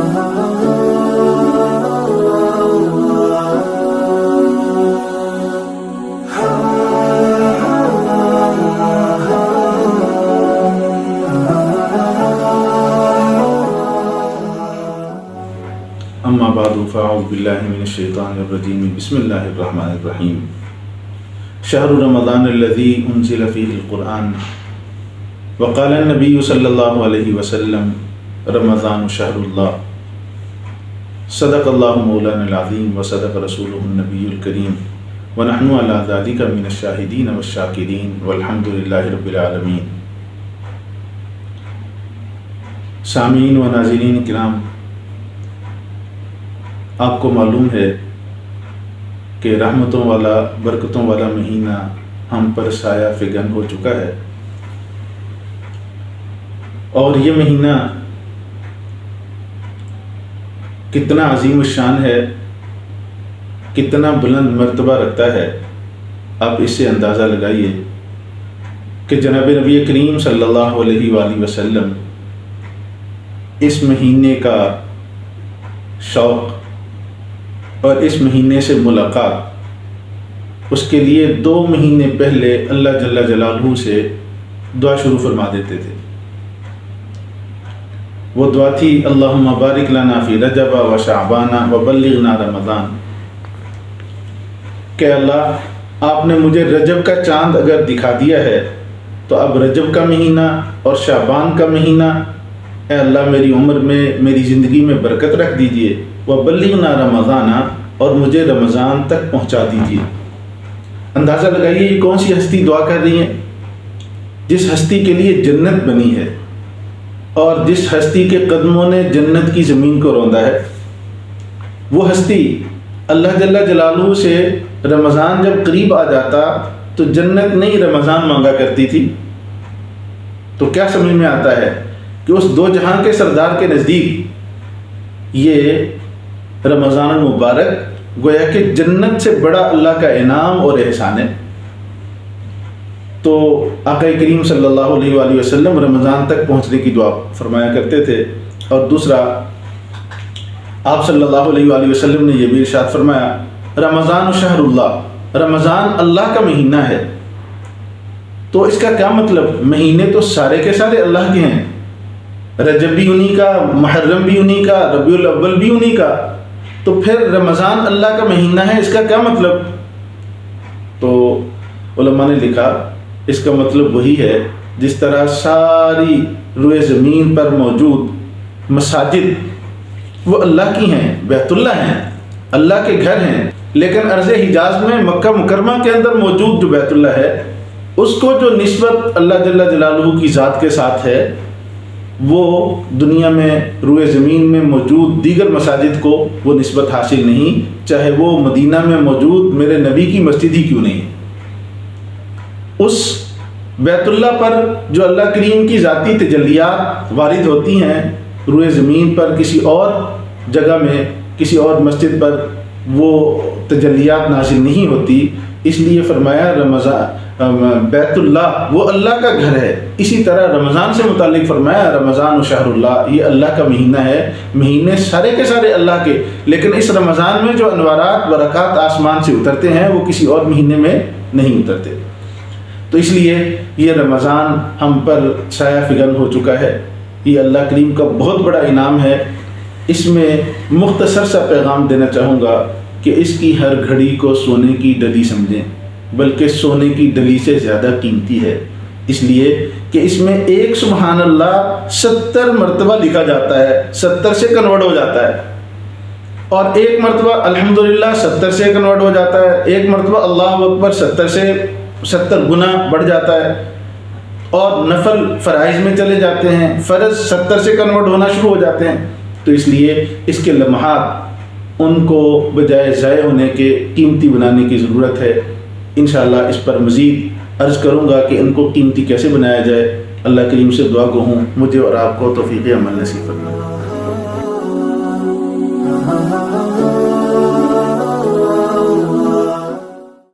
اما بعد فاعوذ باللہ من الشیطان الرجیم بسم اللہ الرحمن الرحیم شہر رمضان الذی انزل فیہ القرآن وقال النبی صلی اللہ علیہ وسلم رمضان شہر اللہ صدق اللہ مولانا العظیم وصدق رسولہ النبی الکریم ونحن علی ذلک من الشاہدین والشاکرین والحمد للہ رب العالمین۔ سامعین و ناظرین کرام، آپ کو معلوم ہے کہ رحمتوں والا برکتوں والا مہینہ ہم پر سایہ فگن ہو چکا ہے، اور یہ مہینہ کتنا عظیم الشان ہے، کتنا بلند مرتبہ رکھتا ہے، آپ اس سے اندازہ لگائیے کہ جناب نبی کریم صلی اللہ علیہ وآلہ وسلم اس مہینے کا شوق اور اس مہینے سے ملاقات اس کے لیے 2 مہینے پہلے اللہ جل جلالہ سے دعا شروع فرما دیتے تھے۔ وہ دعا تھی اللہم بارک لنا فی رجب و شعبان و بلغنا رمضان، کہ اللہ آپ نے مجھے رجب کا چاند اگر دکھا دیا ہے تو اب رجب کا مہینہ اور شعبان کا مہینہ، اے اللہ میری عمر میں میری زندگی میں برکت رکھ دیجئے، وَبَلِّغْنَا رَمَضَانَ اور مجھے رمضان تک پہنچا دیجئے۔ اندازہ لگائیے یہ کون سی ہستی دعا کر رہی ہے؟ جس ہستی کے لیے جنت بنی ہے اور جس ہستی کے قدموں نے جنت کی زمین کو روندا ہے، وہ ہستی اللہ جل جلالہ سے رمضان جب قریب آ جاتا تو جنت نہیں رمضان مانگا کرتی تھی۔ تو کیا سمجھ میں آتا ہے کہ اس 2 جہاں کے سردار کے نزدیک یہ رمضان المبارک گویا کہ جنت سے بڑا اللہ کا انعام اور احسان ہے۔ تو آقا کریم صلی اللہ علیہ وآلہ وسلم رمضان تک پہنچنے کی دعا فرمایا کرتے تھے، اور دوسرا آپ صلی اللہ علیہ وآلہ وسلم نے یہ بھی ارشاد فرمایا رمضان شہر اللہ، رمضان اللہ کا مہینہ ہے۔ تو اس کا کیا مطلب؟ مہینے تو سارے کے سارے اللہ کے ہیں، رجب بھی انہی کا، محرم بھی انہی کا، ربیع الاول بھی انہی کا، تو پھر رمضان اللہ کا مہینہ ہے، اس کا کیا مطلب؟ تو علماء نے لکھا اس کا مطلب وہی ہے جس طرح ساری روئے زمین پر موجود مساجد وہ اللہ کی ہیں، بیت اللہ ہیں، اللہ کے گھر ہیں، لیکن ارض حجاز میں مکہ مکرمہ کے اندر موجود جو بیت اللہ ہے اس کو جو نسبت اللہ جل جلالہ کی ذات کے ساتھ ہے وہ دنیا میں روئے زمین میں موجود دیگر مساجد کو وہ نسبت حاصل نہیں، چاہے وہ مدینہ میں موجود میرے نبی کی مسجد ہی کیوں نہیں۔ اس بیت اللہ پر جو اللہ کریم کی ذاتی تجلیات وارد ہوتی ہیں، روئے زمین پر کسی اور جگہ میں کسی اور مسجد پر وہ تجلیات نازل نہیں ہوتی، اس لیے فرمایا رمضان بیت اللہ وہ اللہ کا گھر ہے۔ اسی طرح رمضان سے متعلق فرمایا رمضان شہر اللہ، یہ اللہ کا مہینہ ہے، مہینے سارے کے سارے اللہ کے، لیکن اس رمضان میں جو انوارات برکات آسمان سے اترتے ہیں وہ کسی اور مہینے میں نہیں اترتے۔ تو اس لیے یہ رمضان ہم پر سایہ فگن ہو چکا ہے، یہ اللہ کریم کا بہت بڑا انعام ہے۔ اس میں مختصر سا پیغام دینا چاہوں گا کہ اس کی ہر گھڑی کو سونے کی ڈلی سمجھیں، بلکہ سونے کی ڈلی سے زیادہ قیمتی ہے، اس لیے کہ اس میں ایک سبحان اللہ 70 مرتبہ لکھا جاتا ہے، 70 سے کنورٹ ہو جاتا ہے، اور ایک مرتبہ الحمدللہ 70 سے کنورٹ ہو جاتا ہے، ایک مرتبہ اللہ اکبر 70 سے 70 گنا بڑھ جاتا ہے، اور نفل فرائض میں چلے جاتے ہیں، فرض 70 سے کنورٹ ہونا شروع ہو جاتے ہیں۔ تو اس لیے اس کے لمحات ان کو بجائے ضائع ہونے کے قیمتی بنانے کی ضرورت ہے۔ انشاءاللہ اس پر مزید عرض کروں گا کہ ان کو قیمتی کیسے بنایا جائے۔ اللہ کریم سے دعا گو ہوں مجھے اور آپ کو توفیق عمل نصیب فرمائے۔